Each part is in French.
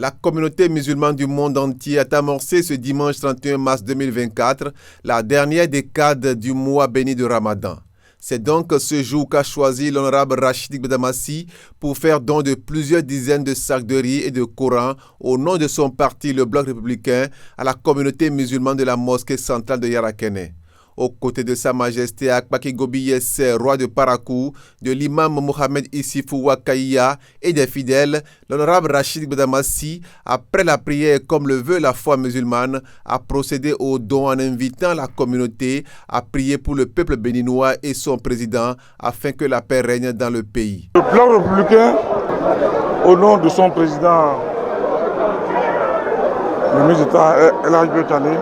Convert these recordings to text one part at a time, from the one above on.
La communauté musulmane du monde entier a amorcé ce dimanche 31 mars 2024 la dernière décade du mois béni de Ramadan. C'est donc ce jour qu'a choisi l'honorable Rachid Gbedamassi pour faire don de plusieurs dizaines de sacs de riz et de Coran au nom de son parti, le Bloc républicain, à la communauté musulmane de la mosquée centrale de Yarakene. Aux côtés de Sa Majesté Akpaki Gobi Yesser, roi de Parakou, de l'imam Mohamed Issifou Wakaïa et des fidèles, l'honorable Rachid Gbedamassi, après la prière comme le veut la foi musulmane, a procédé au don en invitant la communauté à prier pour le peuple béninois et son président afin que la paix règne dans le pays. Le Bloc républicain, au nom de son président, le ministre d'État El Hadj Bello,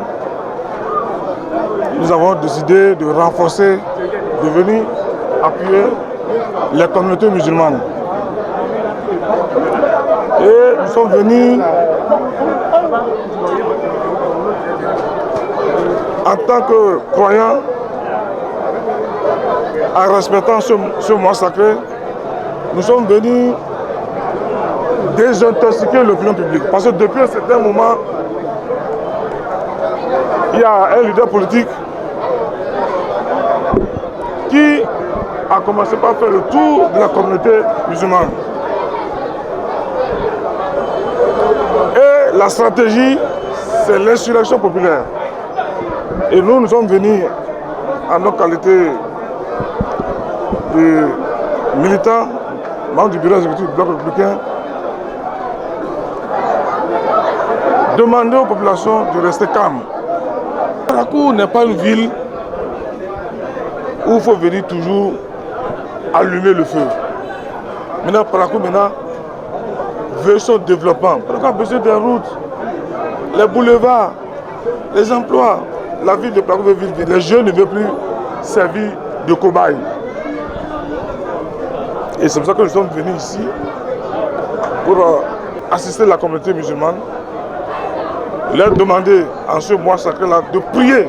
nous avons décidé de renforcer, de venir appuyer les communautés musulmanes. Et nous sommes venus en tant que croyants, en respectant ce mois sacré, nous sommes venus désintoxiquer l'opinion publique. Parce que depuis un certain moment, il y a un leader politique qui a commencé par faire le tour de la communauté musulmane. Et la stratégie, c'est l'insurrection populaire. Et nous sommes venus en nos qualités de militants, membres du bureau exécutif du Bloc républicain, demander aux populations de rester calmes. Parakou n'est pas une ville où il faut venir toujours allumer le feu. Maintenant, Parakou veut son développement. Parakou a besoin des routes, les boulevards, les emplois. La ville de Parakou veut vivre. Les jeunes ne veulent plus servir de cobayes. Et c'est pour ça que nous sommes venus ici pour assister la communauté musulmane, leur demander en ce mois sacré-là de prier.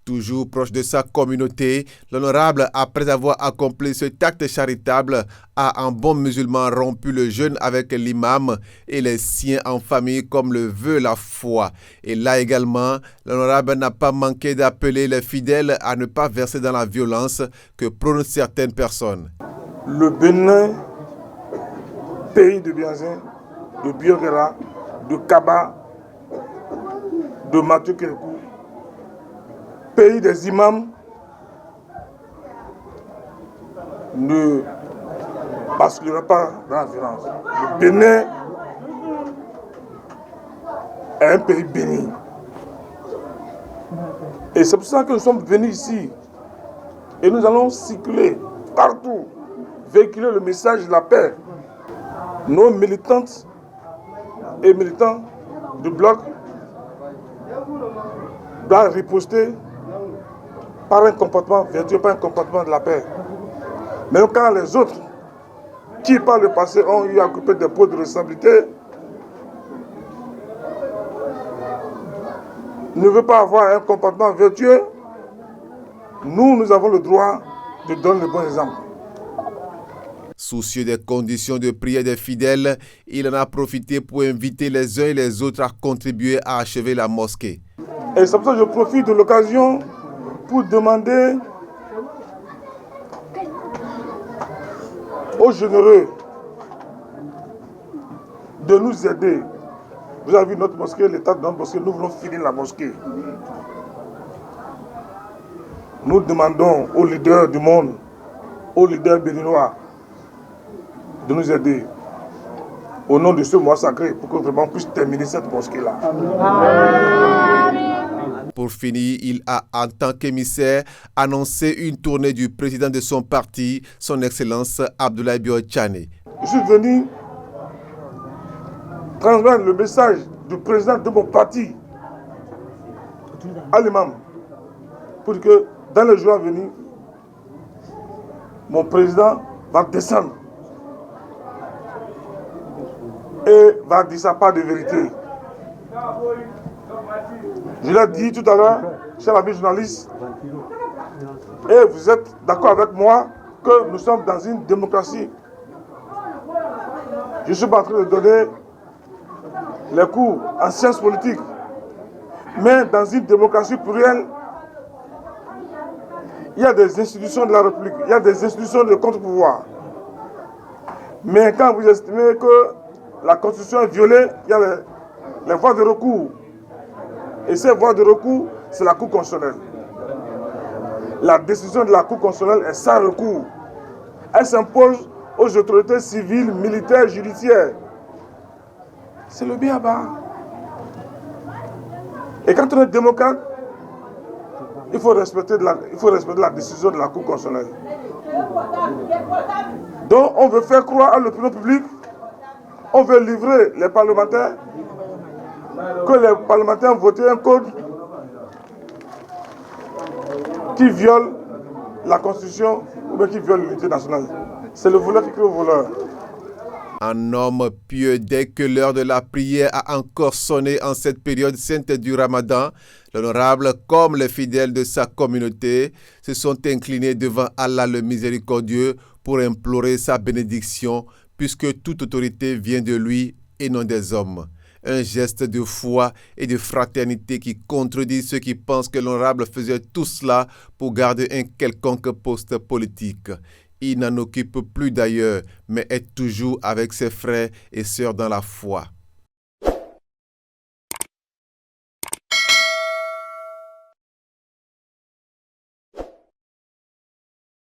Toujours proche de sa communauté, l'honorable, après avoir accompli cet acte charitable, a en bon musulman rompu le jeûne avec l'imam et les siens en famille comme le veut la foi. Et là également, l'honorable n'a pas manqué d'appeler les fidèles à ne pas verser dans la violence que prônent certaines personnes. Le Bénin, pays de Bianzin, de Biogera, de Kaba, de Mathieu Kékou, pays des imams, ne basculera pas dans la violence. Le Bénin est un pays béni. Et c'est pour ça que nous sommes venus ici. Et nous allons circuler partout, véhiculer le message de la paix. Nos militantes et militants du Bloc doivent riposter par un comportement vertueux, par un comportement de la paix. Même quand les autres, qui par le passé ont eu à occuper des postes de responsabilité, ne veulent pas avoir un comportement vertueux, nous avons le droit de donner le bon exemple. Soucieux des conditions de prière des fidèles, il en a profité pour inviter les uns et les autres à contribuer à achever la mosquée. Et c'est pour ça que je profite de l'occasion pour demander aux généreux de nous aider. Vous avez vu notre mosquée, l'état de notre mosquée, nous voulons finir la mosquée. Nous demandons aux leaders du monde, aux leaders béninois, de nous aider au nom de ce mois sacré pour que vraiment on puisse terminer cette mosquée-là. Pour finir, il a, en tant qu'émissaire, annoncé une tournée du président de son parti, son Excellence Abdoulaye Biotchane. Je suis venu transmettre le message du président de mon parti à l'imam pour que dans les jours à venir, mon président va descendre et va dire sa part de vérité. Je l'ai dit tout à l'heure, cher ami journaliste, et vous êtes d'accord avec moi que nous sommes dans une démocratie. Je suis pas en train de donner les cours en sciences politiques. Mais dans une démocratie plurielle, il y a des institutions de la République, il y a des institutions de contre-pouvoir. Mais quand vous estimez que la Constitution est violée, il y a les voies de recours. Et ces voies de recours, c'est la Cour constitutionnelle. La décision de la Cour constitutionnelle est sans recours. Elle s'impose aux autorités civiles, militaires, judiciaires. C'est le b.a.-ba. Et quand on est démocrate, il faut respecter la décision de la Cour constitutionnelle. Donc on veut faire croire à l'opinion publique, on veut livrer les parlementaires, que les parlementaires ont voté un code qui viole la Constitution ou bien qui viole l'unité nationale. C'est le voleur qui crée au voleur. Un homme pieux, dès que l'heure de la prière a encore sonné en cette période sainte du Ramadan, l'honorable comme les fidèles de sa communauté se sont inclinés devant Allah le miséricordieux pour implorer sa bénédiction, puisque toute autorité vient de lui et non des hommes. Un geste de foi et de fraternité qui contredit ceux qui pensent que l'honorable faisait tout cela pour garder un quelconque poste politique. Il n'en occupe plus d'ailleurs, mais est toujours avec ses frères et sœurs dans la foi.